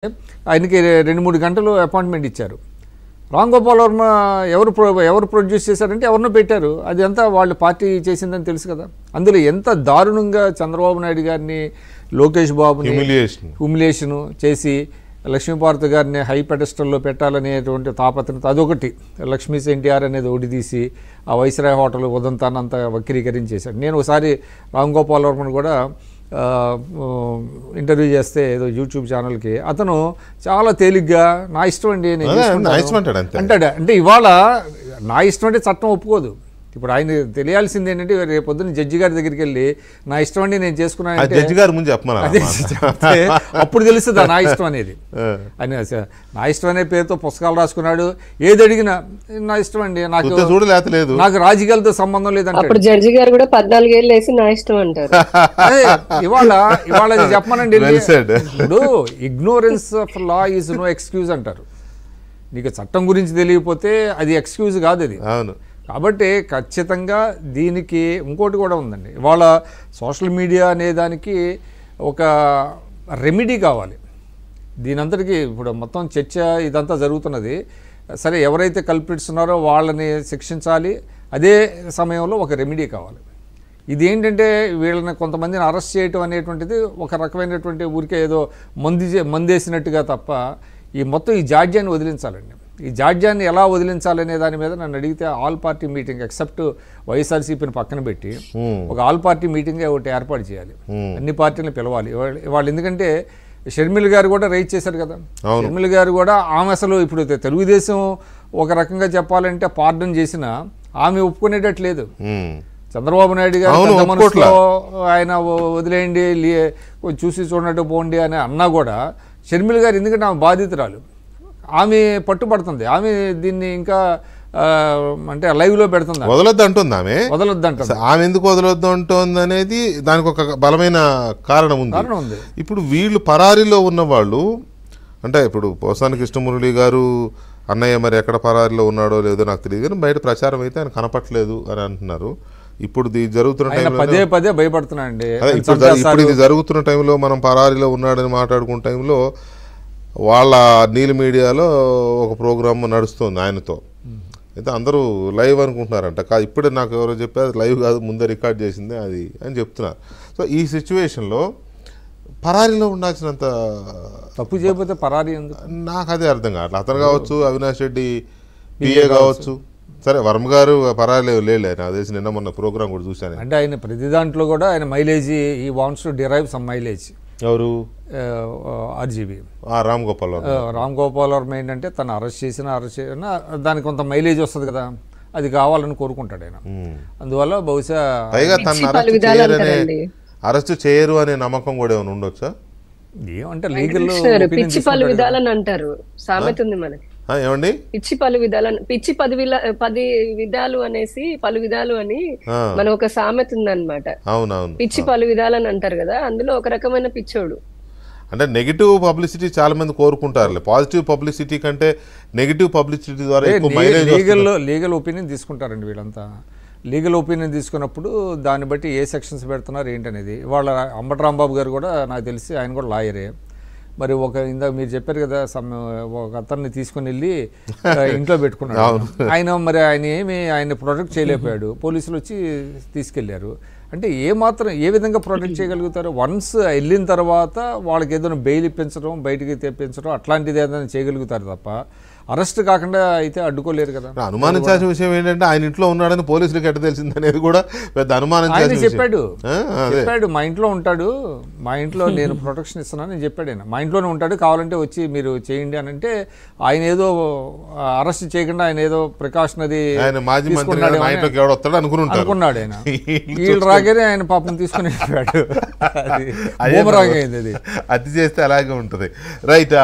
ఆయనకి 2-3 గంటలు అపాయింట్మెంట్ ఇచ్చారు. రామ్ గోపాల్ వర్మ ఎవరు ప్రొడ్యూస్ చేశారంటే ఎవరినో పెట్టారు. అది అంతా వాళ్ళ పార్టీ చేసిందని తెలుసు కదా. అందులో ఎంత దారుణంగా చంద్రబాబు నాయుడు గారిని, లోకేష్ బాబుని హ్యూమిలియేషను చేసి లక్ష్మీపార్వతి గారిని హై పెడెస్టల్లో పెట్టాలనేటువంటి తాపత్రత అదొకటి. లక్ష్మీస్ ఎన్టీఆర్ అనేది ఒకటి తీసి ఆ వైస్రాయ్ హోటల్ ఉదంతాన్నంతా వక్రీకరించేశాడు. నేను ఒకసారి రామ్ గోపాల్ వర్మను కూడా ఇంటర్వ్యూ చేస్తే ఏదో యూట్యూబ్ ఛానల్కి అతను చాలా తేలిగ్గా నా ఇష్టం అండి అంటాడు. అంటే ఇవాళ నా ఇష్టం అంటే చట్టం ఒప్పుకోదు. ఇప్పుడు ఆయన తెలియాల్సింది ఏంటంటే రేపొద్దున జడ్జి గారి దగ్గరికి వెళ్ళి నా ఇష్టం అండి నేను చేసుకున్నాను అప్పుడు తెలుస్తుందా నా ఇష్టం అనేది. అని నా ఇష్టం అనే పేరుతో పుస్తకాలు రాసుకున్నాడు. ఏది అడిగినా నా ఇష్టం అండి, నాకు రాజకీయాలతో సంబంధం లేదంటే జడ్జి గారు కూడా 14 ఏళ్ళు వేసి నా ఇష్టం అంటారు. ఇవాళ చెప్పమనండి. ఇప్పుడు ignorance of law is no excuse అంటారు. నీకు చట్టం గురించి తెలియకపోతే అది ఎక్స్క్యూజ్ కాదు అది. కాబట్టి ఖచ్చితంగా దీనికి ఇంకోటి కూడా ఉందండి. ఇవాళ సోషల్ మీడియా అనే దానికి ఒక రెమెడీ కావాలి. దీనంతటికీ ఇప్పుడు మొత్తం చర్చ ఇదంతా జరుగుతున్నది. సరే, ఎవరైతే కల్పిట్స్ ఉన్నారో వాళ్ళని శిక్షించాలి. అదే సమయంలో ఒక రెమెడీ కావాలి. ఇది ఏంటంటే వీళ్ళని కొంతమందిని అరెస్ట్ చేయటం అనేటువంటిది ఒక రకమైనటువంటి ఊరికే ఏదో మందేసినట్టుగా తప్ప ఈ మొత్తం ఈ జాడ్యాన్ని వదిలించాలండి. ఈ జాడ్యాన్ని ఎలా వదిలించాలనే దాని మీద నన్ను అడిగితే ఆల్ పార్టీ మీటింగ్ ఎక్సెప్ట్ వైఎస్ఆర్సీపీని పక్కన పెట్టి ఒక ఆల్ పార్టీ మీటింగ్ ఒకటి ఏర్పాటు చేయాలి. అన్ని పార్టీలను పిలవాలి. వాళ్ళు ఎందుకంటే షర్మిల గారు కూడా రైజ్ చేశారు కదా. షర్మిల గారు కూడా ఆమె అసలు ఇప్పుడు తెలుగుదేశం ఒక రకంగా చెప్పాలంటే పార్డన్ చేసినా ఆమె ఒప్పుకునేటట్లేదు. చంద్రబాబు నాయుడు గారు మనసులో ఆయన వదిలేయండి, చూసి చూడనట్టు పోండి అని అన్నా కూడా షర్మిల గారు ఎందుకంటే ఆమె బాధితురాలు, ఆమె పట్టుబడుతుంది. ఆమె దీన్ని ఇంకా అంటే లైవ్లో పెడుతుంది. వదలొద్దు అంటుంది ఆమె ఎందుకు వదలొద్దు అంటుంది అనేది దానికి ఒక బలమైన కారణం ఉంది. ఇప్పుడు వీళ్ళు పరారీలో ఉన్న వాళ్ళు అంటే ఇప్పుడు పోసాని కృష్ణమురళి గారు అన్నయ్య మరి ఎక్కడ పరారీలో ఉన్నాడో లేదో నాకు తెలియదు, కానీ బయట ప్రచారం అయితే ఆయన కనపట్లేదు అని అంటున్నారు. ఇప్పుడు ఇది జరుగుతున్న టైంలో పదే భయపడుతున్నాయండి. ఇప్పుడు ఇది జరుగుతున్న టైంలో మనం పరారీలో ఉన్నాడని మాట్లాడుకున్న టైంలో వాళ్ళ నీల్ మీడియాలో ఒక ప్రోగ్రామ్ నడుస్తుంది ఆయనతో. అయితే అందరూ లైవ్ అనుకుంటున్నారంట. ఇప్పుడే నాకు ఎవరో చెప్పారు లైవ్ కాదు, ముందే రికార్డ్ చేసిందే అది అని చెప్తున్నారు. సో ఈ సిచ్యువేషన్లో పరారీలో ఉండాల్సినంత తప్పు చేయకపోతే పరారీ నాకు అదే అర్థం కావట్లేదు. అతను కావచ్చు, అవినాష్ రెడ్డి పిఏ కావచ్చు. సరే, వర్మ గారు పరారీ లేదు నాకు తెలిసి. నిన్న మొన్న ప్రోగ్రామ్ కూడా చూశాను. అంటే ఆయన ప్రతి దాంట్లో కూడా ఆయన మైలేజ్ ఈ wants to derive some mileage. ఎవరు? ఆర్జీబీ రామ్ గోపాల్ వర్మ ఏంటంటే తను అరెస్ట్ చేసినా దానికి కొంత మైలేజ్ వస్తుంది కదా, అది కావాలని కోరుకుంటాడు ఆయన. అందువల్ల బహుశా అరెస్ట్ చేయరు అనే నమ్మకం కూడా ఏమైనా ఉండొచ్చా? ఏమంటే లీగల్ పిచ్చి పలు విధాలని అంటారు, సామెత ఉంది మనకి. ఏమండి పిచ్చి పలు విధాలు, పిచ్చి 10 విధాలు అనేసి పలు విధాలు అని మన ఒక సామెత ఉందన్నమాట. అవునవును, పిచ్చి పలు విధాలని అంటారు కదా, అందులో ఒక రకమైన పిచ్చోడు. అంటే నెగిటివ్ పబ్లిసిటీ చాలా మంది కోరుకుంటారు. పాజిటివ్ పబ్లిసిటీ కంటే నెగిటివ్ పబ్లిసిటీ ద్వారా లీగల్ ఒపీనియన్ తీసుకుంటారండి వీళ్ళంతా. లీగల్ ఒపీనియన్ తీసుకున్నప్పుడు దాన్ని బట్టి ఏ సెక్షన్స్ పెడుతున్నారు ఏంటనేది. వాళ్ళ అంబటి రాంబాబు గారు కూడా నాకు తెలిసి ఆయన కూడా లాయరే. మరి ఇందాక మీరు చెప్పారు కదా, ఒక అతన్ని తీసుకుని వెళ్ళి ఇంట్లో పెట్టుకున్నాడు ఆయన. మరి ఆయన ప్రొటెక్ట్ చేయలేకపోయాడు. పోలీసులు వచ్చి తీసుకెళ్లారు. అంటే ఏ విధంగా ప్రొటెక్ట్ చేయగలుగుతారు? వన్స్ వెళ్ళిన తర్వాత వాళ్ళకి ఏదైనా బెయిల్ ఇప్పించడం, బయటికి తెప్పించడం అట్లాంటిది ఏదైనా చేయగలుగుతారు తప్ప అరెస్ట్ కాకుండా అయితే అడ్డుకోలేరు కదా. అనుమానించాల్సిన విషయం ఏంటంటే ఆయన ఇంట్లో ఉన్నాడని పోలీసులకు ఎట్ట తెలిసింది అనేది కూడా పెద్ద అనుమానం. చెప్పాడు మా ఇంట్లో ఉంటాడు, మా ఇంట్లో నేను ప్రొటెక్షన్ ఇస్తున్నాను అని చెప్పాడు. ఆయన మా ఇంట్లోనే ఉంటాడు, కావాలంటే వచ్చి మీరు చేయండి అని అంటే ఆయన ఏదో అరెస్ట్ చేయకుండా ఆయన ఏదో ప్రికాషనరీ అనుకున్నాడు. ఆయన వీళ్ళు రాగానే ఆయన పాపం తీసుకుని వెళ్ళిపోయాడు. అది చేస్తే అలాగే ఉంటుంది. రైట్.